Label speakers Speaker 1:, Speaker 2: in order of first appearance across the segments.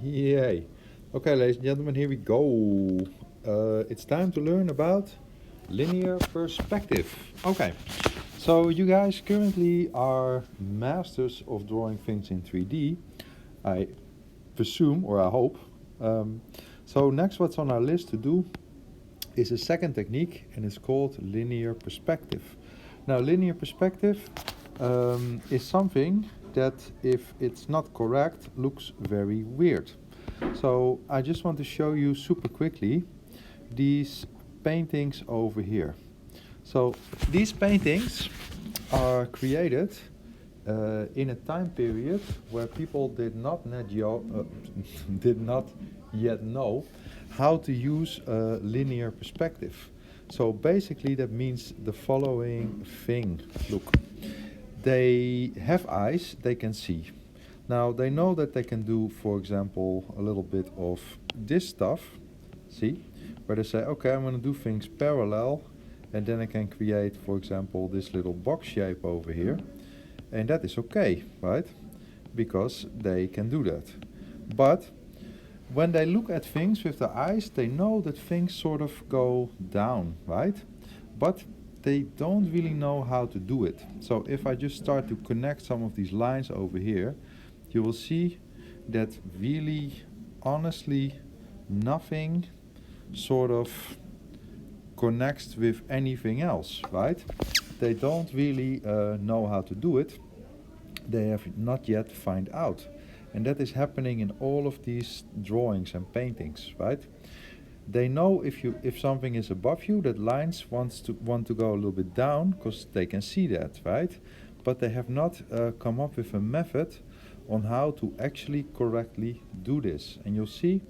Speaker 1: Yay. Okay, ladies and gentlemen, here we go. It's time to learn about linear perspective. Okay, so you guys currently are masters of drawing things in 3D, I presume, or I hope. So next what's on our list to do is a second technique, and it's called linear perspective. Now, linear perspective is something that, if it's not correct, looks very weird. So I just want to show you super quickly these paintings over here. So these paintings are created in a time period where people did not did not yet know how to use a linear perspective. So basically that means the following thing. Look, they have eyes, they can see. Now they know that they can do, for example, a little bit of this stuff, see, where they say, okay, I'm going to do things parallel, and then I can create, for example, this little box shape over here, and that is okay, right? Because they can do that. But when they look at things with their eyes, they know that things sort of go down, right? But they don't really know how to do it. So if I just start to connect some of these lines over here, you will see that really, honestly, nothing sort of connects with anything else, right? They don't really know how to do it. They have not yet found out. And that is happening in all of these drawings and paintings, right? They know if something is above you, that lines want to go a little bit down because they can see that, right? But they have not come up with a method on how to actually correctly do this. And you'll see,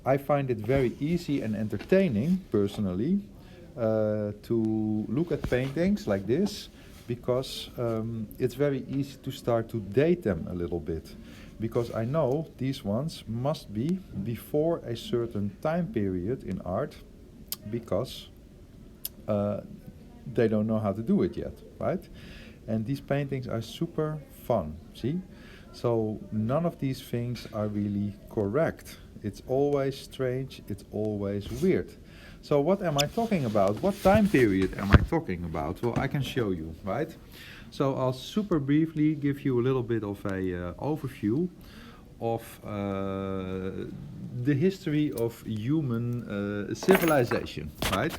Speaker 1: I find it very easy and entertaining, personally, to look at paintings like this, because it's very easy to start to date them a little bit. Because I know these ones must be before a certain time period in art, because they don't know how to do it yet, right? And these paintings are super fun, see? So none of these things are really correct. It's always strange, it's always weird. So what am I talking about? What time period am I talking about? Well, I can show you, right? So I'll super briefly give you a little bit of a overview of the history of human civilization, right?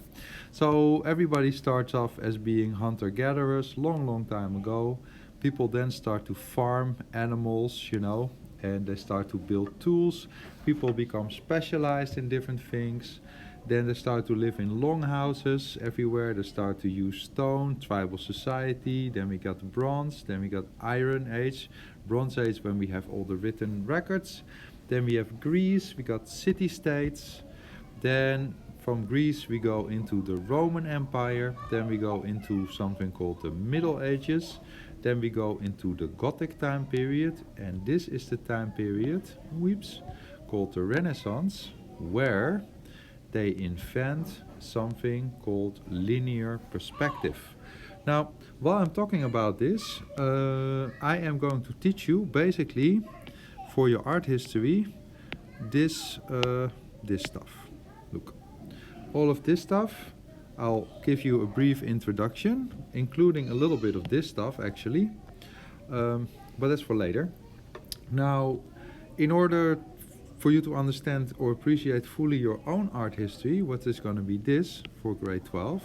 Speaker 1: So everybody starts off as being hunter-gatherers long time ago. People then start to farm animals, you know, and they start to build tools. People become specialized in different things. Then they start to live in long houses everywhere. They start to use stone, tribal society. Then we got bronze. Then we got Iron Age. Bronze Age, when we have all the written records. Then we have Greece. We got city-states. Then from Greece we go into the Roman Empire. Then we go into something called the Middle Ages. Then we go into the Gothic time period. And this is the time period, called the Renaissance, where they invent something called linear perspective. Now, while I'm talking about this, I am going to teach you, basically, for your art history, this stuff. Look, all of this stuff, I'll give you a brief introduction, including a little bit of this stuff, actually, but that's for later. Now, in order for you to understand or appreciate fully your own art history, what is going to be this for grade 12,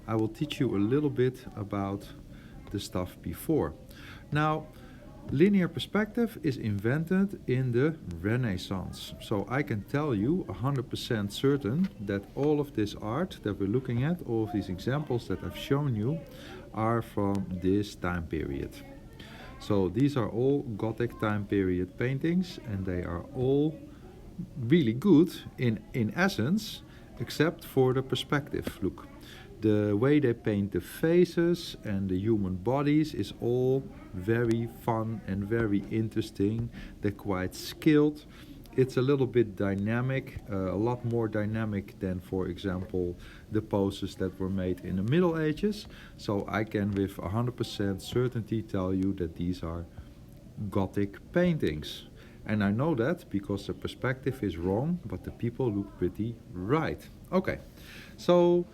Speaker 1: I will teach you a little bit about the stuff before. Now, linear perspective is invented in the Renaissance. So I can tell you 100% certain that all of this art that we're looking at, all of these examples that I've shown you, are from this time period. So these are all Gothic time period paintings, and they are all really good in essence, except for the perspective. Look, the way they paint the faces and the human bodies is all very fun and very interesting. They're quite skilled. It's a little bit dynamic, a lot more dynamic than, for example, the poses that were made in the Middle Ages. So I can with 100% certainty tell you that these are Gothic paintings. And I know that because the perspective is wrong, but the people look pretty right. Okay, so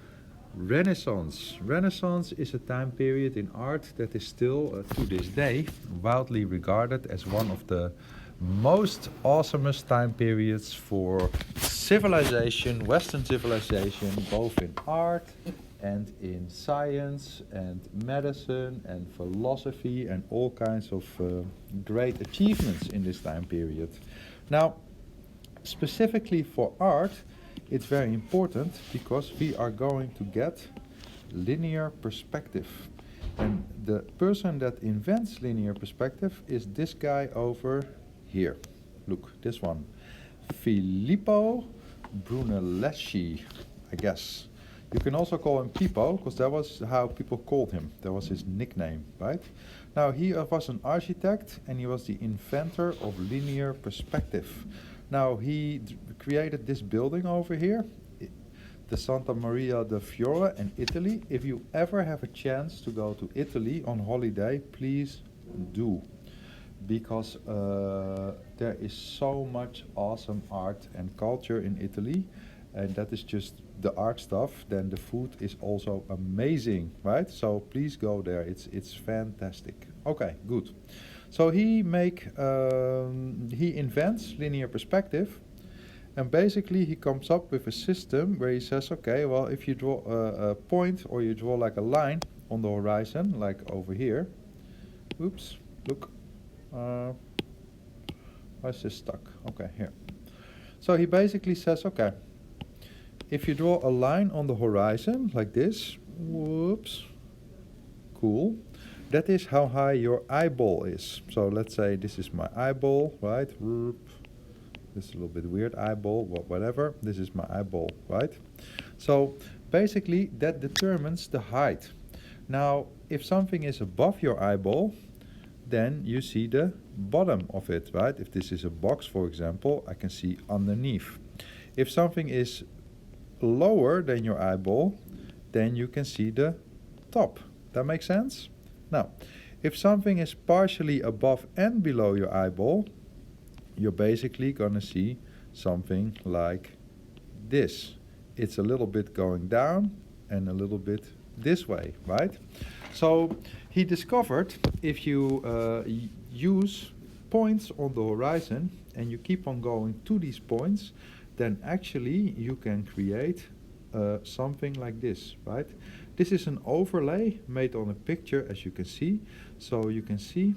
Speaker 1: Renaissance. Renaissance is a time period in art that is still, to this day, widely regarded as one of the most awesomest time periods for civilization, Western civilization, both in art and in science and medicine and philosophy and all kinds of great achievements in this time period. Now, specifically for art, it's very important because we are going to get linear perspective. And the person that invents linear perspective is this guy over here. Look, this one. Filippo Brunelleschi, I guess. You can also call him Pippo, because that was how people called him. That was his nickname, right? Now, he was an architect, and he was the inventor of linear perspective. Now, he created this building over here, the Santa Maria del Fiore in Italy. If you ever have a chance to go to Italy on holiday, please do. Because there is so much awesome art and culture in Italy, and that is just the art stuff. Then the food is also amazing, right? So please go there. It's fantastic. Okay, good. So he invents linear perspective, and basically he comes up with a system where he says, okay, well, if you draw a point or you draw like a line on the horizon, like over here. Oops, look. Why is this stuck? Okay, here. So he basically says, okay, if you draw a line on the horizon like this, whoops, cool. That is how high your eyeball is. So let's say this is my eyeball, right? This is a little bit weird, eyeball, whatever. This is my eyeball, right? So basically that determines the height. Now, if something is above your eyeball, then you see the bottom of it, right? If this is a box, for example, I can see underneath. If something is lower than your eyeball, then you can see the top. That makes sense? Now, if something is partially above and below your eyeball, you're basically gonna see something like this. It's a little bit going down and a little bit this way, right? So he discovered if you use points on the horizon and you keep on going to these points, then actually you can create something like this, right? This is an overlay made on a picture, as you can see. So you can see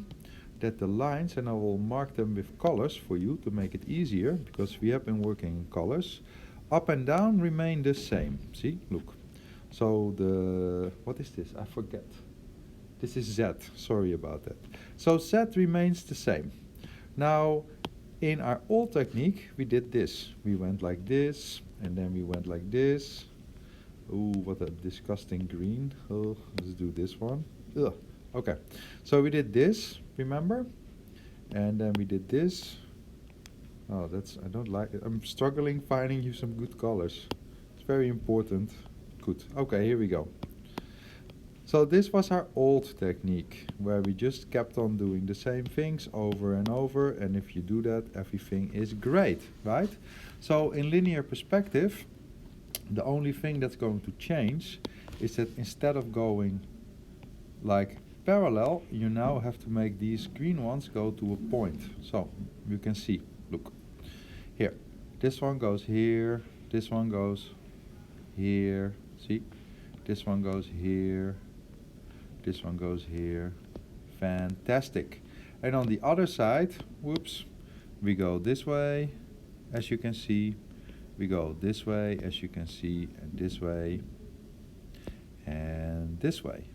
Speaker 1: that the lines, and I will mark them with colors for you to make it easier, because we have been working in colors. Up and down remain the same. See, look. So what is this? I forget. This is Z, sorry about that. So Z remains the same. Now, in our old technique, we did this. We went like this, and then we went like this. Ooh, what a disgusting green. Oh, let's do this one. Ugh. Okay, so we did this, remember? And then we did this. Oh, I don't like it. I'm struggling finding you some good colors. It's very important. Good. Okay, here we go. So this was our old technique, where we just kept on doing the same things over and over, and if you do that, everything is great, right? So in linear perspective, the only thing that's going to change is that instead of going like parallel, you now have to make these green ones go to a point. So you can see, look, here, this one goes here, this one goes here, see? This one goes here, this one goes here. Fantastic. And on the other side, whoops, we go this way, as you can see. We go this way, as you can see, and this way, and this way.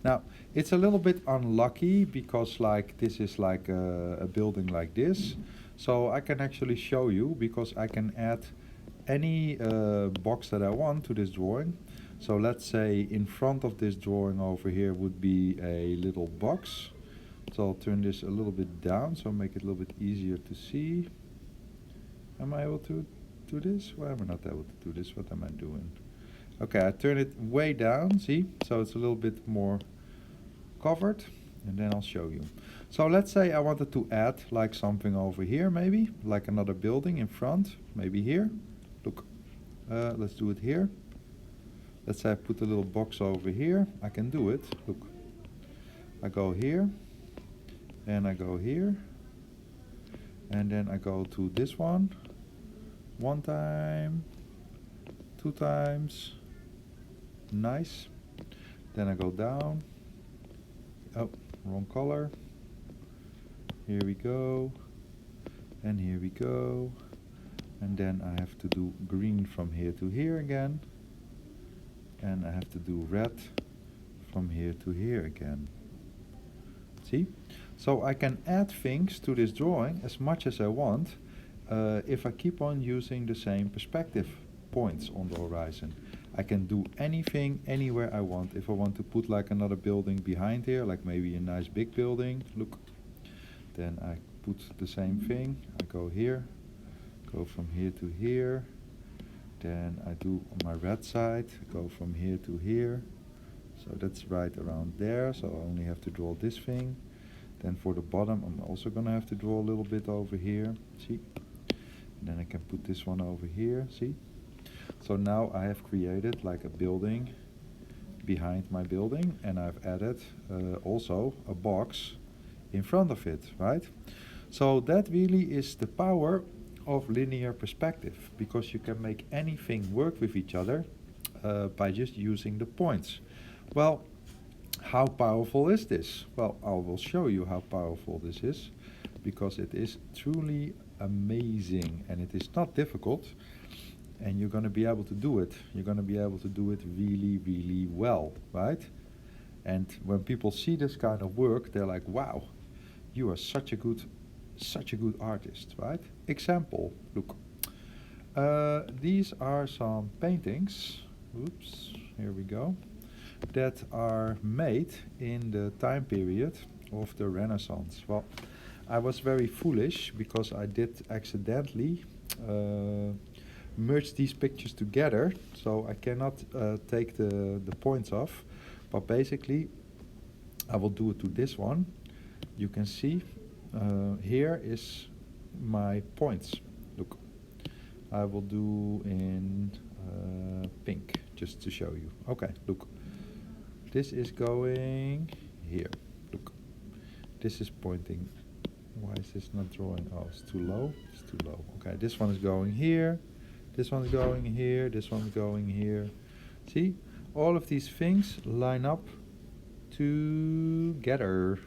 Speaker 1: Now, it's a little bit unlucky because like this is like a building like this. So I can actually show you, because I can add any box that I want to this drawing. So let's say in front of this drawing over here would be a little box. So I'll turn this a little bit down, so make it a little bit easier to see. Am I able to do this? Why am I not able to do this? What am I doing? Okay, I turn it way down, see? So it's a little bit more covered. and then I'll show you. So let's say I wanted to add like something over here, maybe like another building in front, maybe here. Look, let's do it here. Let's say I put a little box over here. I can do it. Look, I go here, and I go here, and then I go to this one time, 2 times. Nice. Then I go down. Oh, wrong color. Here we go, and here we go, and then I have to do green from here to here again, and I have to do red from here to here again. See? So I can add things to this drawing as much as I want if I keep on using the same perspective points on the horizon. I can do anything anywhere I want. If I want to put like another building behind here, like maybe a nice big building, look, then I put the same thing. I go here, go from here to here, then I do on my red side, go from here to here, so that's right around there, so I only have to draw this thing. Then for the bottom I'm also gonna have to draw a little bit over here, see? And then I can put this one over here, see? So now I have created like a building behind my building, and I've added also a box in front of it, right? So that really is the power of linear perspective, because you can make anything work with each other by just using the points. Well, how powerful is this? Well, I will show you how powerful this is, because it is truly amazing, and it is not difficult, and you're going to be able to do it. You're going to be able to do it really, really well, right? And when people see this kind of work, they're like, wow, you are such a good artist, right? Example, look. These are some paintings, oops, here we go, that are made in the time period of the Renaissance. Well, I was very foolish because I did accidentally merge these pictures together, so I cannot take the points off, but basically I will do it to this one. You can see here is my points. Look, I will do in pink just to show you. Okay, look, this is going here. Look, this is pointing. Why is this not drawing? Oh, it's too low. It's too low. Okay, this one is going here. This one's going here. This one's going here. See, all of these things line up together.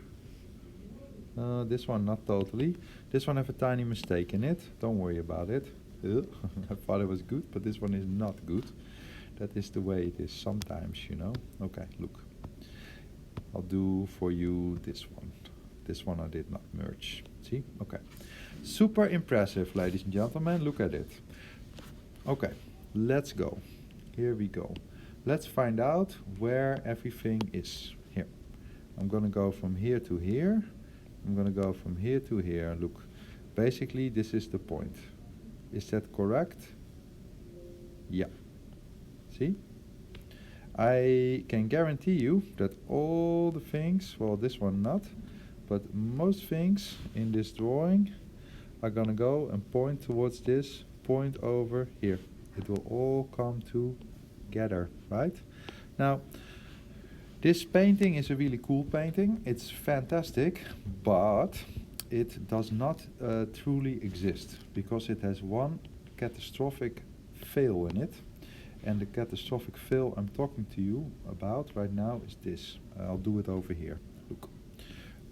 Speaker 1: This one not totally. This one have a tiny mistake in it. Don't worry about it. I thought it was good, but this one is not good. That is the way it is sometimes, you know. Okay, look. I'll do for you this one. This one I did not merge. See? Okay. Super impressive, ladies and gentlemen. Look at it. Okay, let's go. Here we go. Let's find out where everything is. Here. I'm going to go from here to here. I'm going to go from here to here. Look, basically this is the point. Is that correct? Yeah. See? I can guarantee you that all the things, well, this one not, but most things in this drawing are going to go and point towards this point over here. It will all come together, right? Now, this painting is a really cool painting. It's fantastic, but it does not truly exist, because it has one catastrophic fail in it. And the catastrophic fail I'm talking to you about right now is this. I'll do it over here. Look.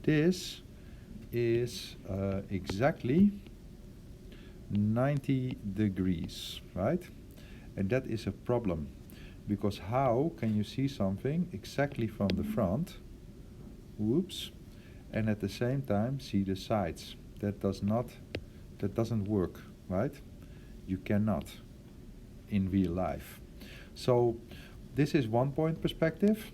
Speaker 1: This is exactly 90 degrees, right? And that is a problem, because how can you see something exactly from the front, whoops, and at the same time see the sides? That doesn't work, right? You cannot in real life. So this is one point perspective,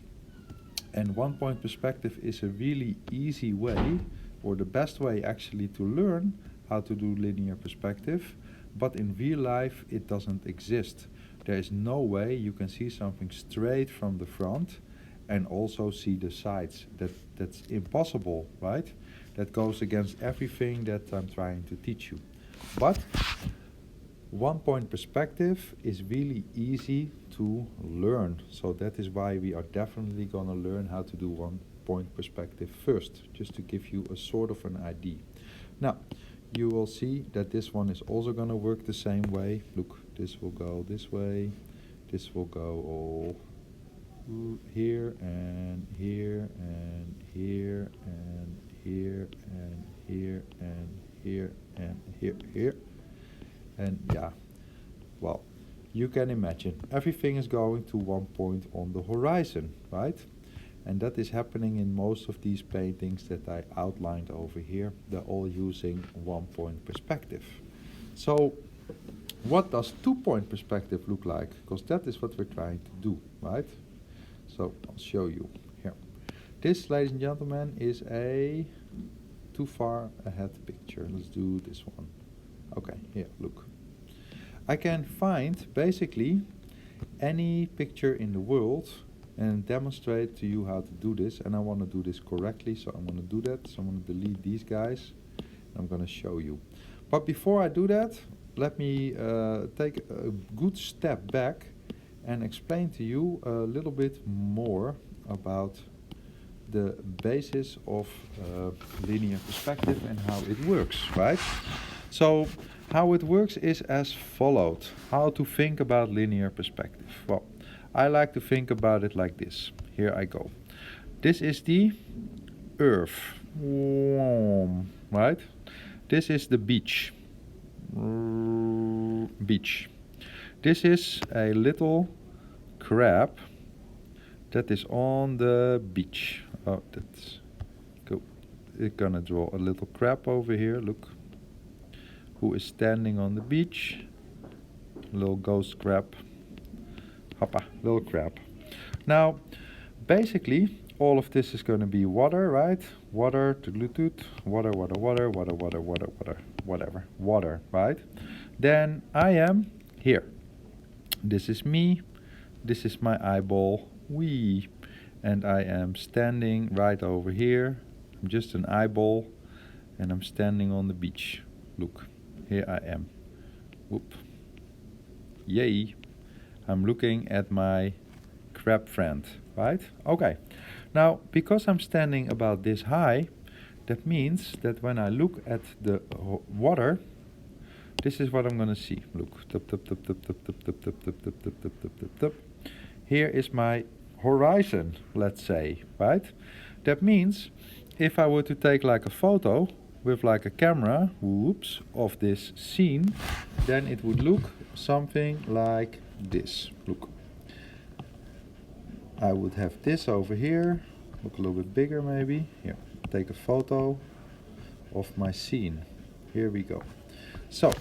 Speaker 1: and one point perspective is a really easy way, or the best way actually, to learn how to do linear perspective, but in real life it doesn't exist. There is no way you can see something straight from the front and also see the sides. that's impossible, right? That goes against everything that I'm trying to teach you. But one-point perspective is really easy to learn. So that is why we are definitely going to learn how to do one-point perspective first, just to give you a sort of an idea. Now, you will see that this one is also going to work the same way. Look, this will go this way. This will go all here and here and here and here and here and here and here. And yeah, well, you can imagine everything is going to one point on the horizon, right? And that is happening in most of these paintings that I outlined over here. They're all using one-point perspective. So what does two-point perspective look like? Because that is what we're trying to do, right? So I'll show you here. This, ladies and gentlemen, is a too far ahead picture. Let's do this one. Okay, here, look. I can find basically any picture in the world and demonstrate to you how to do this, and I want to do this correctly, so I'm going to do that. So I'm going to delete these guys, and I'm going to show you. But before I do that, let me take a good step back and explain to you a little bit more about the basis of linear perspective and how it works, right? So how it works is as followed. How to think about linear perspective. Well, I like to think about it like this. Here I go. This is the earth, right? This is the beach. Beach. This is a little crab that is on the beach. Oh, that's cool. We're gonna draw a little crab over here, look. Who is standing on the beach. Little ghost crab. Hoppa, little crab. Now, basically, all of this is going to be water, right? Water, water, water, water, water, water, water, water, whatever. Water, right? Then I am here. This is me. This is my eyeball. Wee. And I am standing right over here. I'm just an eyeball. And I'm standing on the beach. Look, here I am. Whoop. Yay. I'm looking at my crab friend, right? Okay. Now, because I'm standing about this high, that means that when I look at the water, this is what I'm gonna see. Look, tup, tup, tup, tup, tup, tup, tup, tup, tup, tup, tup, tup, tup, tup, tup. Here is my horizon, let's say, right? That means if I were to take like a photo with like a camera, whoops, of this scene, then it would look something like this. Look, I would have this over here, look a little bit bigger maybe. Here, take a photo of my scene. Here we go. So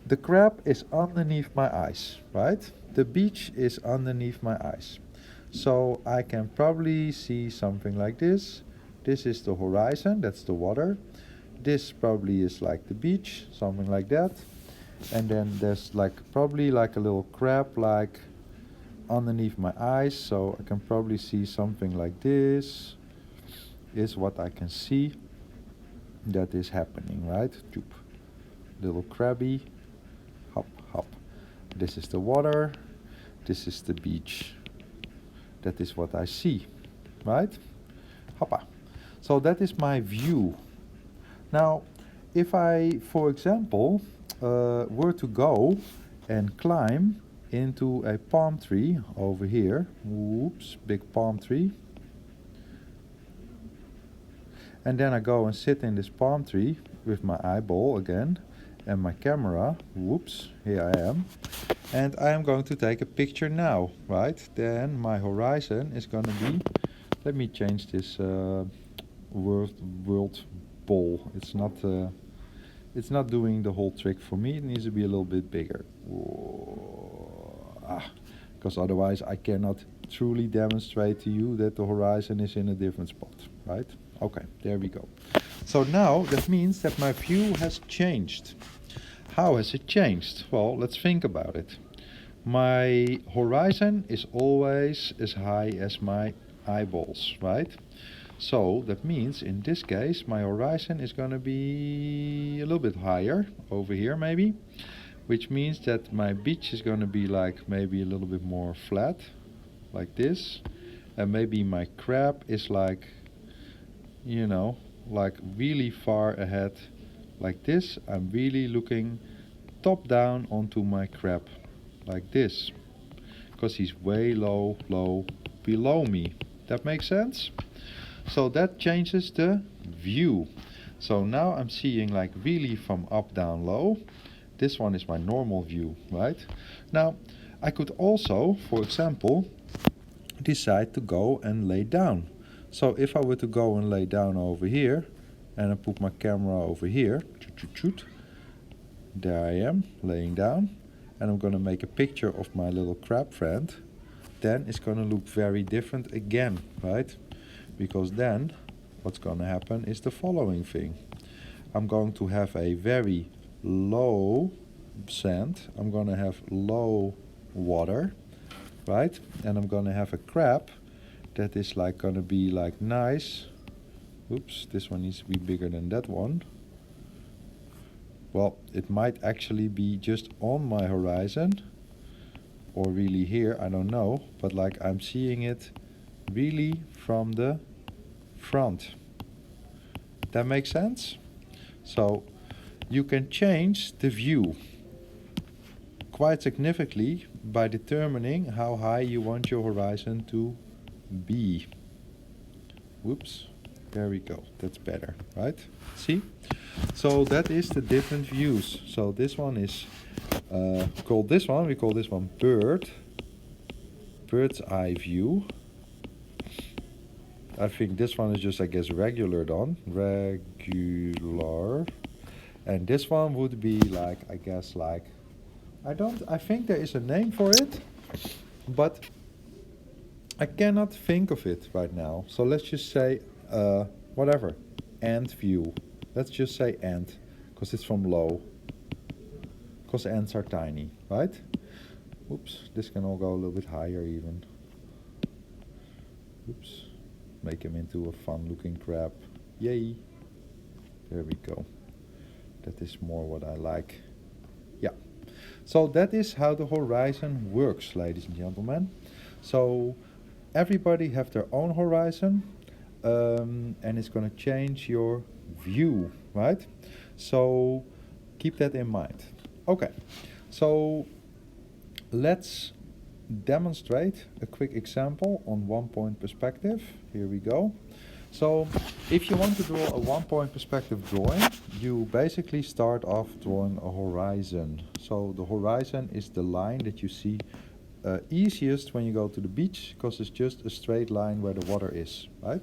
Speaker 1: the crab is underneath my eyes, right? The beach is underneath my eyes. So I can probably see something like this. This is the horizon, that's the water. This probably is like the beach, something like that. And then there's like probably like a little crab like underneath my eyes, so I can probably see something like this is what I can see that is happening, right? Choop. Little crabby, hop, hop. This is the water, this is the beach. That is what I see, right? Hoppa. So that is my view. Now, if I, for example, were to go and climb into a palm tree over here, whoops, big palm tree, and then I go and sit in this palm tree with my eyeball again and my camera, whoops, here I am, and I am going to take a picture now, right? Then my horizon is going to be, let me change this world ball. It's not doing the whole trick for me. It needs to be a little bit bigger. Because otherwise I cannot truly demonstrate to you that the horizon is in a different spot, right? Okay, there we go. So now that means that my view has changed. How has it changed? Well, let's think about it. My horizon is always as high as my eyeballs, right? So that means in this case my horizon is going to be a little bit higher over here maybe, which means that my beach is going to be like maybe a little bit more flat like this, and maybe my crab is like, you know, like really far ahead like this. I'm really looking top down onto my crab like this, because he's way low below me. That makes sense? So that changes the view. So now I'm seeing like really from up, down, low. This one is my normal view, right? Now I could also, for example, decide to go and lay down. So if I were to go and lay down over here, and I put my camera over here, there I am laying down, and I'm gonna make a picture of my little crab friend, then it's gonna look very different again, right? Because then what's gonna happen is the following thing. I'm going to have a very low sand, I'm gonna have low water, right? And I'm gonna have a crab that is like gonna be like nice. Oops, this one needs to be bigger than that one. Well, it might actually be just on my horizon, or really here, I don't know, but like I'm seeing it really from the front. That makes sense? So you can change the view quite significantly by determining how high you want your horizon to be. Whoops, there we go, that's better, right? See? So that is the different views. So this one is we call this one bird's eye view. I think this one is just, I guess, regular. And this one would be like, I guess, like, I think there is a name for it, but I cannot think of it right now. So let's just say, whatever, ant view. Let's just say ant, because it's from low. Because ants are tiny, right? Oops, this can all go a little bit higher even. Oops, make him into a fun looking crab. Yay. There we go. That is more what I like. Yeah. So that is how the horizon works, ladies and gentlemen. So everybody have their own horizon, and it's going to change your view, right? So keep that in mind. Okay, so let's demonstrate a quick example on one-point perspective. Here we go. So if you want to draw a one-point perspective drawing, you basically start off drawing a horizon. So the horizon is the line that you see easiest when you go to the beach, because it's just a straight line where the water is, right?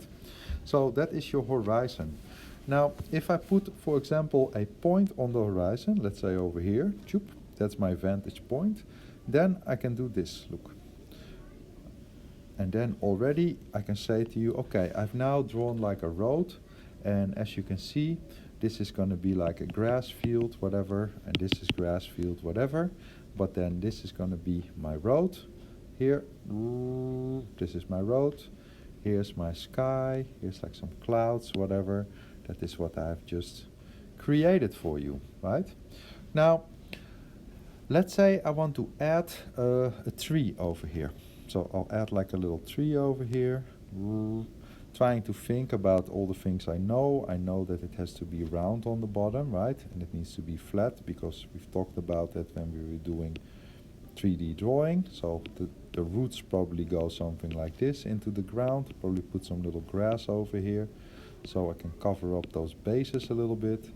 Speaker 1: So that is your horizon. Now, if I put, for example, a point on the horizon, let's say over here, that's my vantage point, then I can do this, look. And then already I can say to you, okay, I've now drawn like a road, and as you can see, this is going to be like a grass field, whatever, and this is grass field, whatever. But then this is going to be my road. Here, this is my road. Here's my sky. Here's like some clouds, whatever. That is what I've just created for you, right? Now, let's say I want to add a tree over here. So I'll add like a little tree over here. Trying to think about all the things I know. I know that it has to be round on the bottom, right? And it needs to be flat, because we've talked about that when we were doing 3D drawing. So the roots probably go something like this into the ground. Probably put some little grass over here, so I can cover up those bases a little bit.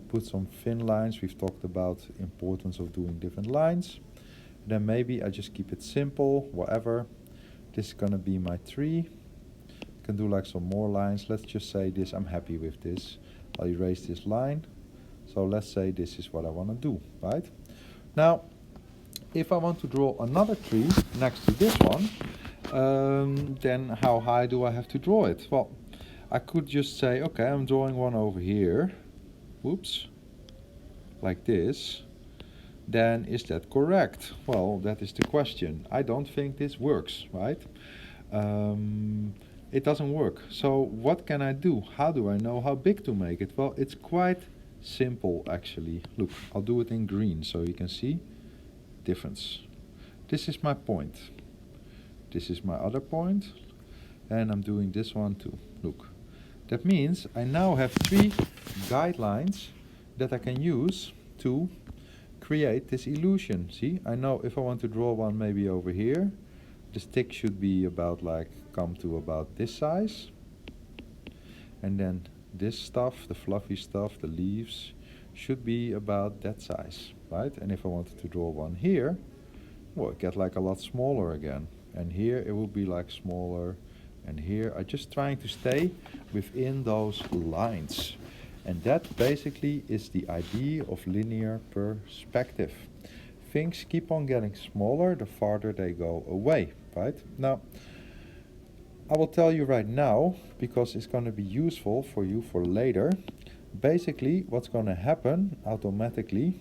Speaker 1: Put some thin lines. We've talked about the importance of doing different lines. Then maybe I just keep it simple, whatever. This is gonna be my tree. Can do like some more lines. Let's just say this, I'm happy with this. I'll erase this line. So let's say this is what I want to do, right? Now, if I want to draw another tree next to this one, then how high do I have to draw it? Well, I could just say, okay, I'm drawing one over here. Whoops. Like this. Then is that correct? Well, that is the question. I don't think this works, right? it doesn't work. So what can I do? How do I know how big to make it? Well, it's quite simple actually. Look, I'll do it in green so you can see difference. This is my point. This is my other point. And I'm doing this one too. Look. That means I now have 3 guidelines that I can use to create this illusion. See, I know if I want to draw one maybe over here, the stick should be about like come to about this size. And then this stuff, the fluffy stuff, the leaves, should be about that size, right? And if I wanted to draw one here, well, it get like a lot smaller again. And here it will be like smaller. And here I'm just trying to stay within those lines. And that basically is the idea of linear perspective. Things keep on getting smaller the farther they go away, right? Now, I will tell you right now, because it's going to be useful for you for later. Basically, what's going to happen automatically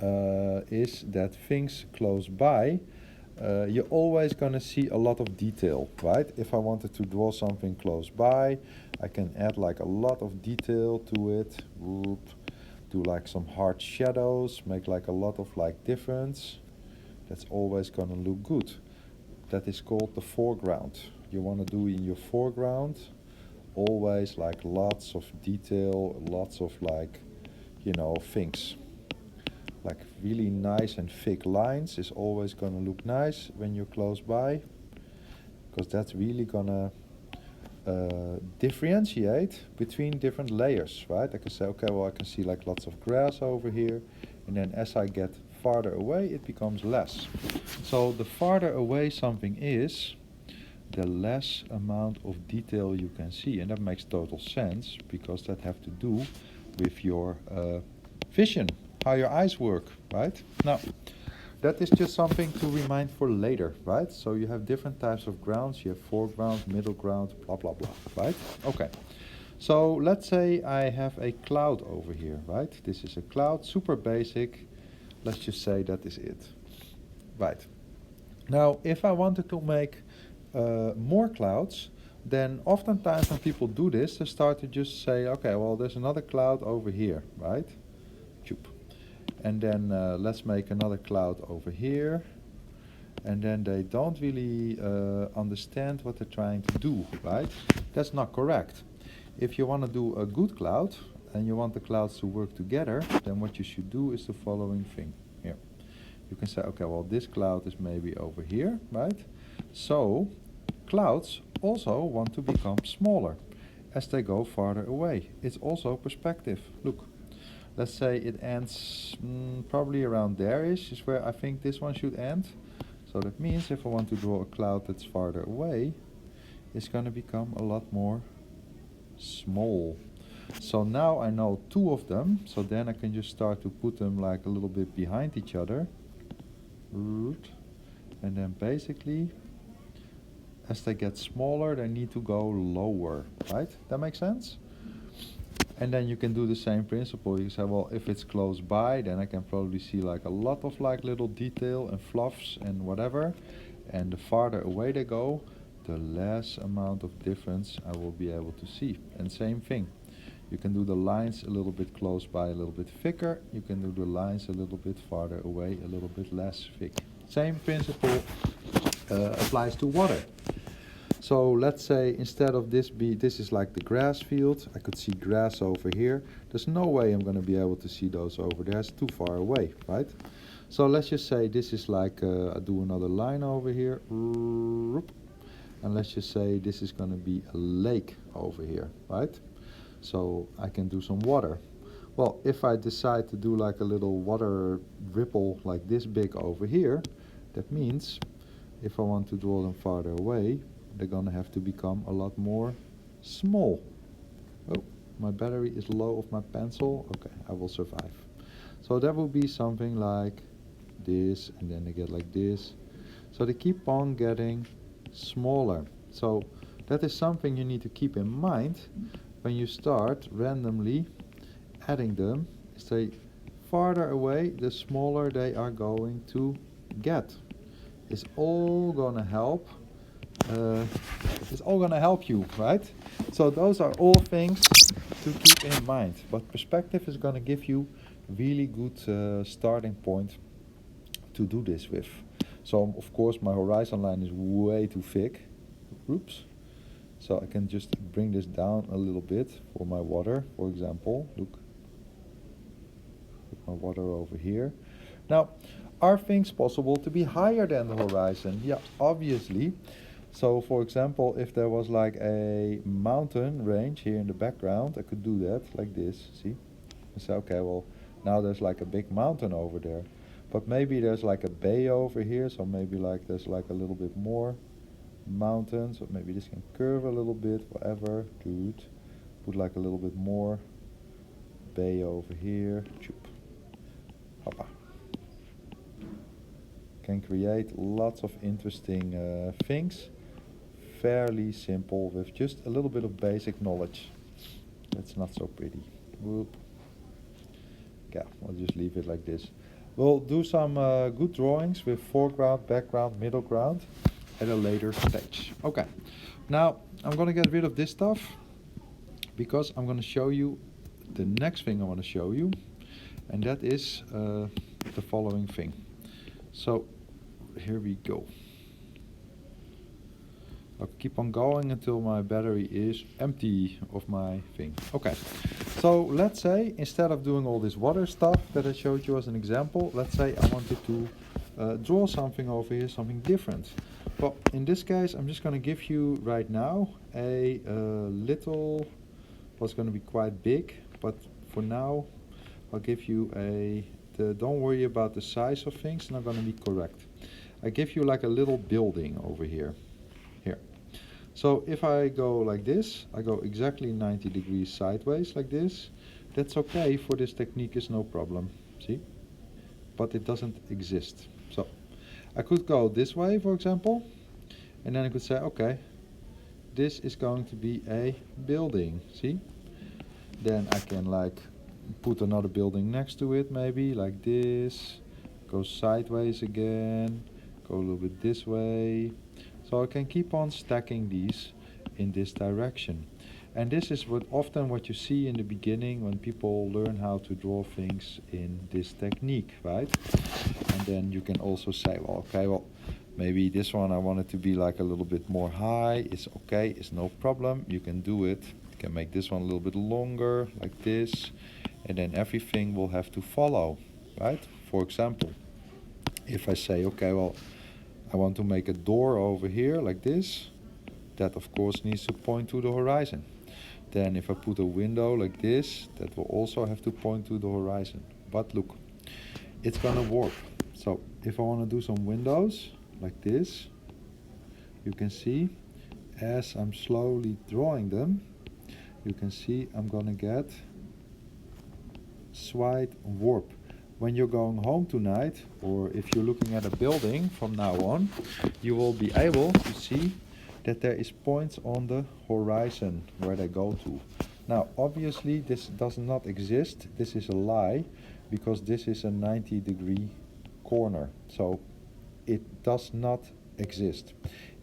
Speaker 1: is that things close by, you're always going to see a lot of detail, right? If I wanted to draw something close by, I can add like a lot of detail to it. Whoop. Do like some hard shadows, make like a lot of like difference. That's always going to look good. That is called the foreground. You want to do in your foreground always like lots of detail, lots of like, you know, things. Like really nice and thick lines is always going to look nice when you're close by, because that's really going to differentiate between different layers, right? I can say, okay, well, I can see like lots of grass over here, and then as I get farther away, it becomes less. So the farther away something is, the less amount of detail you can see, and that makes total sense because that have to do with your vision, how your eyes work, right? Now, that is just something to remind for later, right? So you have different types of grounds. You have foreground, middle ground, blah, blah, blah, right? Okay. So let's say I have a cloud over here, right? This is a cloud, super basic. Let's just say that is it, right? Now, if I wanted to make more clouds, then oftentimes when people do this, they start to just say, okay, well, there's another cloud over here, right? Choop. And then let's make another cloud over here. And then they don't really understand what they're trying to do, right? That's not correct. If you want to do a good cloud and you want the clouds to work together, then what you should do is the following thing. Here. You can say, okay, well, this cloud is maybe over here, right? So clouds also want to become smaller as they go farther away. It's also perspective. Look. Let's say it ends probably around there-ish is where I think this one should end. So that means if I want to draw a cloud that's farther away, it's going to become a lot more small. So now I know 2 of them, so then I can just start to put them like a little bit behind each other. And then basically, as they get smaller, they need to go lower, right? That makes sense? And then you can do the same principle. You say, well, if it's close by, then I can probably see like a lot of like little detail and fluffs and whatever. And the farther away they go, the less amount of difference I will be able to see. And same thing. You can do the lines a little bit close by, a little bit thicker. You can do the lines a little bit farther away, a little bit less thick. Same principle applies to water. So let's say instead of this is like the grass field, I could see grass over here. There's no way I'm going to be able to see those over there. It's too far away, right? So let's just say this is like, I do another line over here. And let's just say this is going to be a lake over here, right? So I can do some water. Well, if I decide to do like a little water ripple like this big over here, that means if I want to draw them farther away, they're gonna have to become a lot more small. Oh, my battery is low of my pencil. Okay, I will survive. So that will be something like this, and then they get like this. So they keep on getting smaller. So that is something you need to keep in mind when you start randomly adding them. As they farther away, the smaller they are going to get. It's all gonna help it's all gonna help you, right? So those are all things to keep in mind. But perspective is gonna give you really good starting point to do this with. So of course my horizon line is way too thick. Oops. So I can just bring this down a little bit for my water, for example. Look. Put my water over here. Now, are things possible to be higher than the horizon? Yeah, obviously. So for example, if there was like a mountain range here in the background, I could do that like this, see? And say, okay, well, now there's like a big mountain over there. But maybe there's like a bay over here, so maybe like there's like a little bit more mountains, or maybe this can curve a little bit, whatever, good. Put like a little bit more bay over here, choop. Hoppa. Can create lots of interesting things, fairly simple with just a little bit of basic knowledge. That's not so pretty. Whoop. Yeah, I'll just leave it like this. We'll do some good drawings with foreground, background, middle ground at a later stage. Okay, now I'm gonna get rid of this stuff because I'm gonna show you the next thing I want to show you, and that is the following thing. So here we go. I'll keep on going until my battery is empty of my thing. Okay, so let's say instead of doing all this water stuff that I showed you as an example, let's say I wanted to draw something over here, something different. Well, in this case, I'm just going to give you right now a little, what's going to be quite big, but for now I'll give you don't worry about the size of things, it's not going to be correct. I give you like a little building over here. So if I go like this, I go exactly 90 degrees sideways like this. That's okay for this technique, is no problem, see? But it doesn't exist. So I could go this way, for example, and then I could say, okay, this is going to be a building, see? Then I can like put another building next to it, maybe like this, go sideways again, go a little bit this way. So I can keep on stacking these in this direction. And this is often what you see in the beginning when people learn how to draw things in this technique, right? And then you can also say, well, okay, well, maybe this one I want it to be like a little bit more high. It's okay, it's no problem. You can do it. You can make this one a little bit longer, like this. And then everything will have to follow, right? For example, if I say, okay, well, I want to make a door over here like this, that of course needs to point to the horizon. Then if I put a window like this, that will also have to point to the horizon. But look, it's gonna work. So if I want to do some windows like this, you can see as I'm slowly drawing them, you can see I'm gonna get slight warp. When you're going home tonight, or if you're looking at a building from now on, you will be able to see that there is points on the horizon where they go to. Now obviously this does not exist, this is a lie, because this is a 90-degree corner, so it does not exist.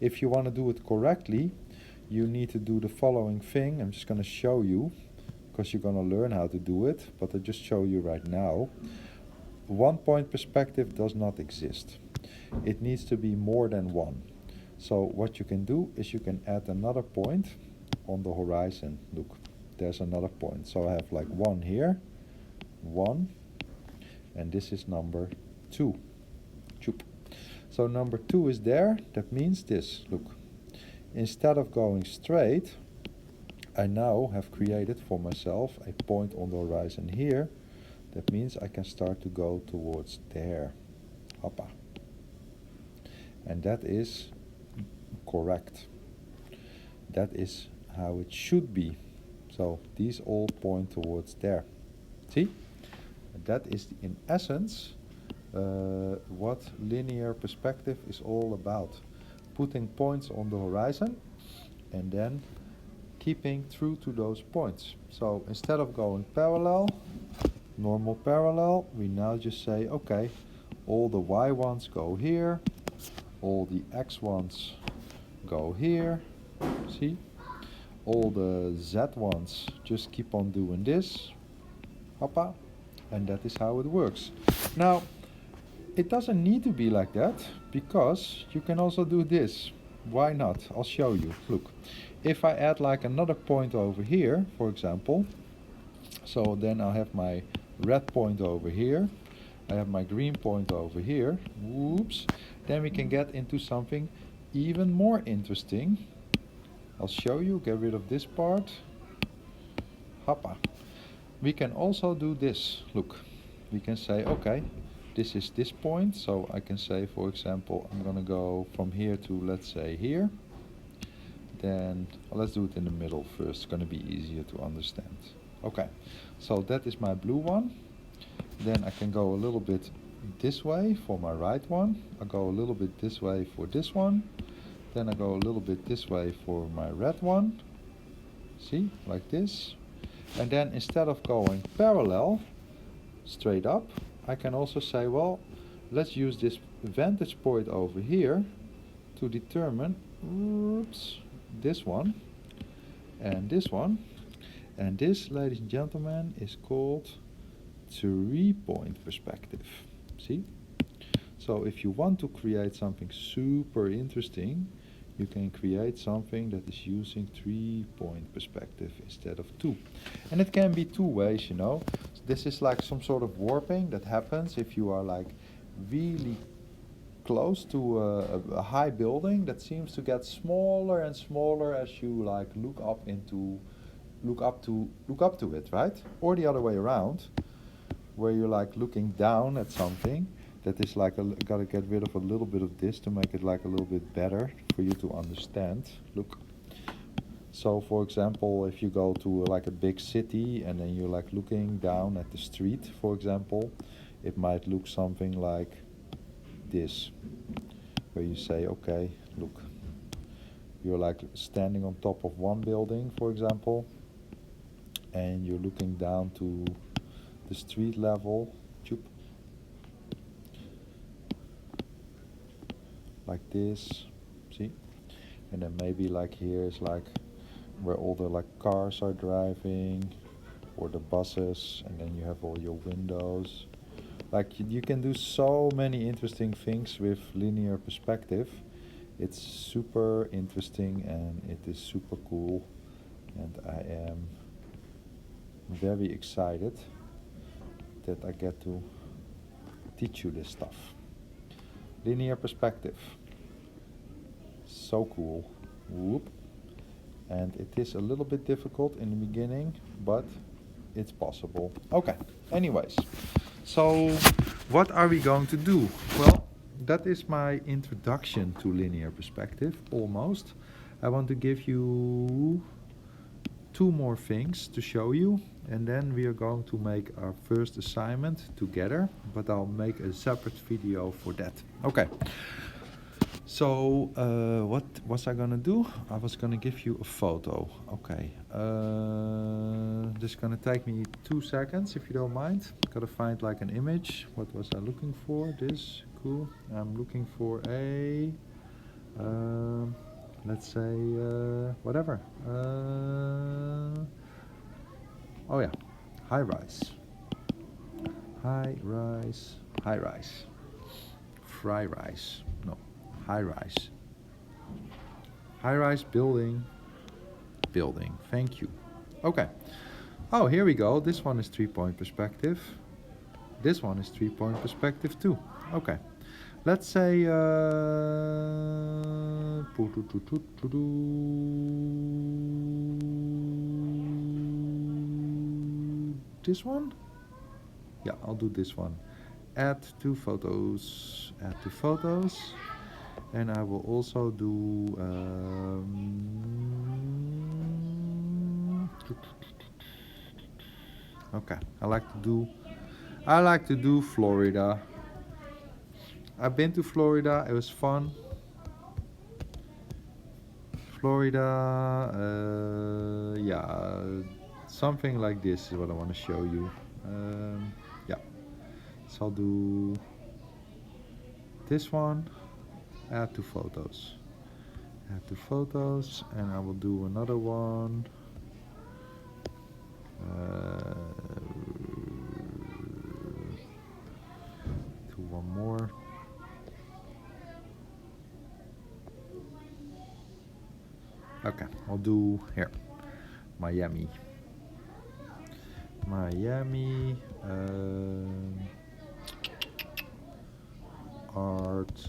Speaker 1: If you want to do it correctly, you need to do the following thing. I'm just going to show you, because you're going to learn how to do it, but I'll just show you right now. 1 point perspective does not exist. It needs to be more than one. So what you can do is you can add another point on the horizon. Look, there's another point. So I have like 1 here, 1, and this is number 2. Choop. So number 2 is there. That means this. Look, instead of going straight, I now have created for myself a point on the horizon here. That means I can start to go towards there. Hoppa. And that is correct. That is how it should be. So these all point towards there. See? And that is in essence what linear perspective is all about. Putting points on the horizon and then keeping true to those points. So instead of going parallel, normal parallel, we now just say, okay, all the y ones go here, all the x ones go here. See? All the Z ones just keep on doing this. Hoppa. And that is how it works. Now, it doesn't need to be like that, because you can also do this. Why not? I'll show you. Look, if I add like another point over here, for example, so then I'll have my red point over here, I have my green point over here, whoops, then we can get into something even more interesting. I'll show you, get rid of this part, hoppa. We can also do this, look, we can say, okay, this is this point, so I can say, for example, I'm gonna go from here to, let's say, here. Then let's do it in the middle first, it's gonna be easier to understand. Okay, so that is my blue one. Then I can go a little bit this way for my right one. I go a little bit this way for this one. Then I go a little bit this way for my red one. See, like this. And then instead of going parallel, straight up, I can also say, well, let's use this vantage point over here to determine, oops, this one and this one. And this, ladies and gentlemen, is called 3-point perspective. See? So if you want to create something super interesting, you can create something that is using 3-point perspective instead of 2. And it can be 2 ways, you know. This is like some sort of warping that happens if you are like really close to a high building that seems to get smaller and smaller as you like look up to it, right? Or the other way around, where you're like looking down at something that is like gotta get rid of a little bit of this to make it like a little bit better for you to understand. Look. So for example, if you go to like a big city and then you're like looking down at the street, for example, it might look something like this, where you say, okay, look, you're like standing on top of one building, for example, and you're looking down to the street level, like this, see? And then maybe like here is like where all the like cars are driving, or the buses, and then you have all your windows. Like you can do so many interesting things with linear perspective. It's super interesting and it is super cool, and I am very excited that I get to teach you this stuff. Linear perspective, so cool. Whoop. And it is a little bit difficult in the beginning, but it's possible. Okay, anyways, so what are we going to do? Well, that is my introduction to linear perspective, almost. I want to give you 2 more things to show you, and then we are going to make our first assignment together, but I'll make a separate video for that. Okay. So, what was I gonna do? I was gonna give you a photo. Okay. This is gonna take me 2 seconds, if you don't mind. Gotta find like an image. What was I looking for? This, cool. I'm looking for a, let's say, whatever. Oh yeah, high rise. High rise, high rise. Fry rise, no. High rise. High rise building. Building. Thank you. Okay. Oh, here we go. This one is 3-point perspective. This one is 3-point perspective too. Okay. Let's say this one? Yeah, I'll do this one. Add 2 photos. Add 2 photos. And I will also do okay, I like to do Florida. I've been to Florida, it was fun. Florida, yeah, something like this is what I want to show you. Yeah, so I'll do this one. Add 2 photos, Add to photos, and I will do another one. Do one more. Okay, I'll do here, Miami. Miami Art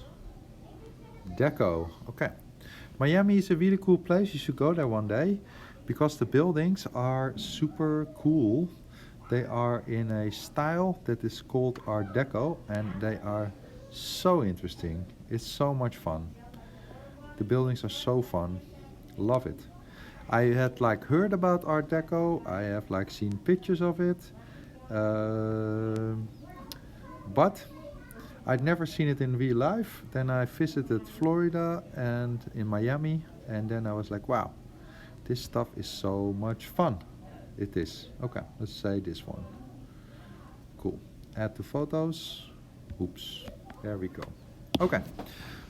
Speaker 1: Deco. Okay, Miami is a really cool place. You should go there one day because the buildings are super cool. They are in a style that is called Art Deco, and they are so interesting. It's so much fun. The buildings are so fun. Love it. I had like heard about Art Deco. I have like seen pictures of it, but I'd never seen it in real life. Then I visited Florida and in Miami, and then I was like, wow, this stuff is so much fun. It is. Okay, let's say this one. Cool. Add to photos. Oops. There we go. Okay.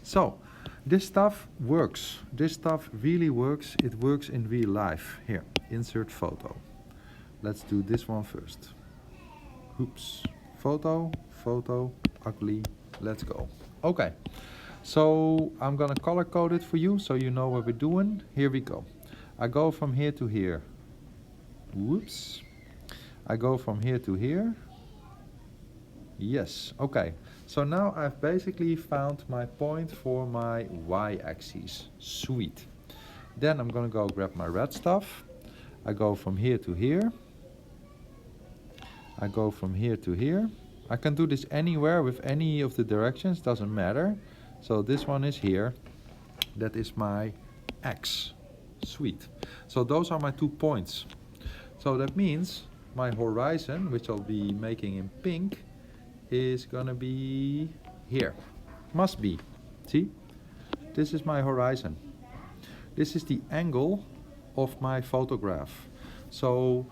Speaker 1: So this stuff works. This stuff really works. It works in real life. Here, insert photo. Let's do this one first. Oops. Photo, photo, ugly. Let's go. Okay. So I'm gonna color code it for you so you know what we're doing. Here we go. I go from here to here. Whoops. I go from here to here. Yes, okay. So now I've basically found my point for my y-axis. Sweet. Then I'm gonna go grab my red stuff. I go from here to here. I go from here to here. I can do this anywhere with any of the directions, doesn't matter. So this one is here. That is my x. Sweet. So those are my 2 points. So that means my horizon, which I'll be making in pink, is gonna be here. Must be. See? This is my horizon. This is the angle of my photograph. So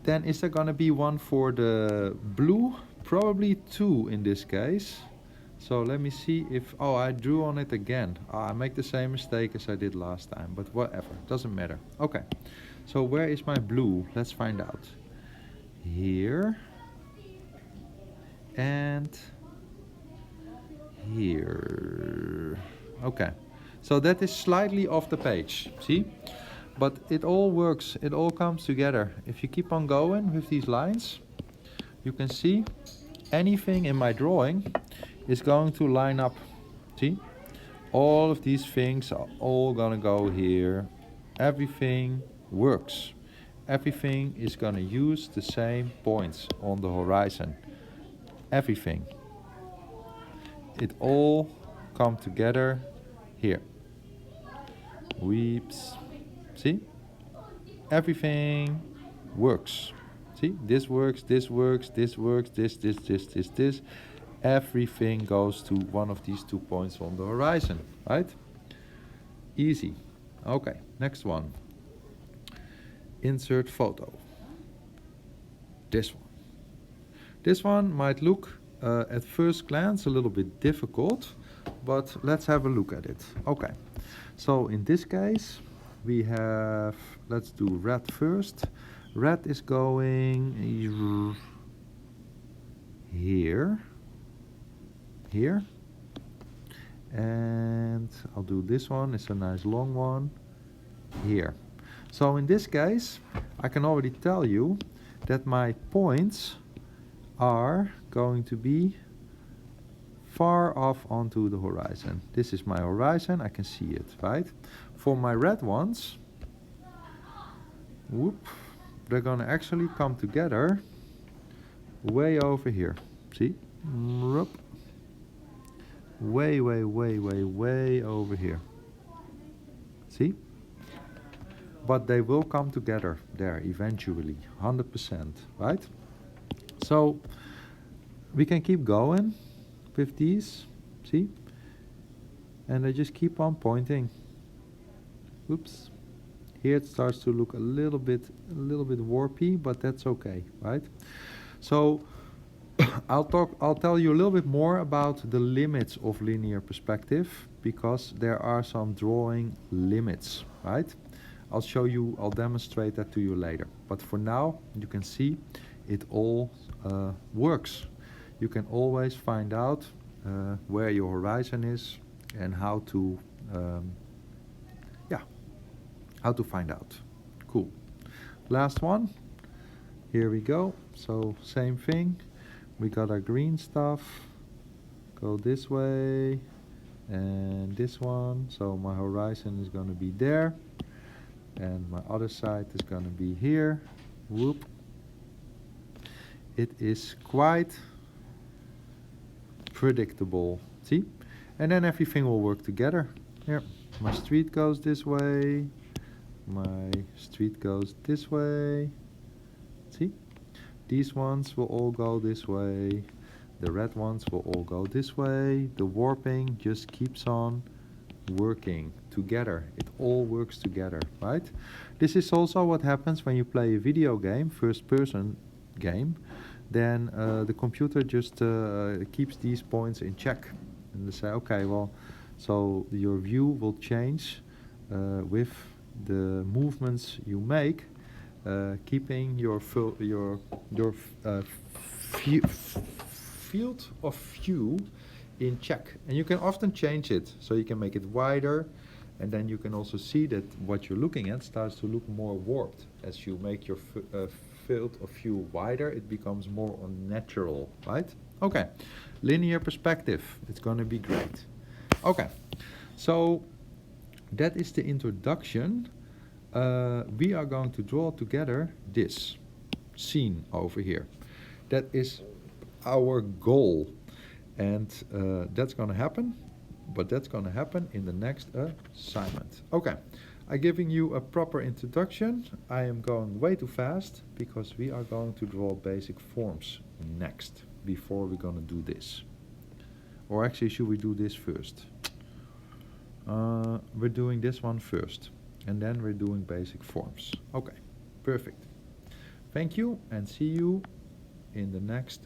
Speaker 1: then is there gonna be one for the blue? Probably 2 in this case. So let me see if, oh, I drew on it again. I make the same mistake as I did last time, but whatever, doesn't matter. Okay, so where is my blue? Let's find out. Here. And here. Okay, so that is slightly off the page, see? But it all works, it all comes together. If you keep on going with these lines, you can see anything in my drawing is going to line up. See? All of these things are all gonna go here. Everything works. Everything is gonna use the same points on the horizon. Everything. It all come together here. Weeps. See? Everything works. See? This works, this works, this works, this. Everything goes to one of these 2 points on the horizon, right? Easy. Okay, next one. Insert photo. This one. This one might look at first glance a little bit difficult, but let's have a look at it. Okay, so in this case we have, let's do red first. Red is going here, here, and I'll do this one. It's a nice long one here. So in this case I can already tell you that my points are going to be far off onto the horizon. This is my horizon, I can see it, right? For my red ones, whoop, they're gonna actually come together way over here. See? Way over here. See? But they will come together there eventually, 100%, right? So we can keep going with these, see? And they just keep on pointing. Oops. Here it starts to look a little bit warpy, but that's okay, right? So I'll tell you a little bit more about the limits of linear perspective because there are some drawing limits, right? I'll demonstrate that to you later. But for now, you can see it all works. You can always find out where your horizon is and how to, how to find out. Cool. Last one. Here we go. So same thing. We got our green stuff. Go this way and this one. So my horizon is going to be there. And my other side is going to be here. Whoop. It is quite predictable. See? And then everything will work together. Here. My street goes this way. My street goes this way. See? These ones will all go this way. The red ones will all go this way. The warping just keeps on working together. It all works together, right? This is also what happens when you play a video game, first person game. Then the computer just keeps these points in check. And they say, okay, well, so your view will change with the movements you make, keeping your field of view in check. And you can often change it, so you can make it wider, and then you can also see that what you're looking at starts to look more warped. As you make your field of view wider, it becomes more unnatural, right? Okay, linear perspective, it's going to be great. Okay, so that is the introduction. We are going to draw together this scene over here. That is our goal, and that's going to happen, but that's going to happen in the next assignment. Okay, I'm giving you a proper introduction. I am going way too fast because we are going to draw basic forms next before we're going to do this. Or actually, should we do this first? We're doing this one first, and then we're doing basic forms. Okay, perfect. Thank you, and see you in the next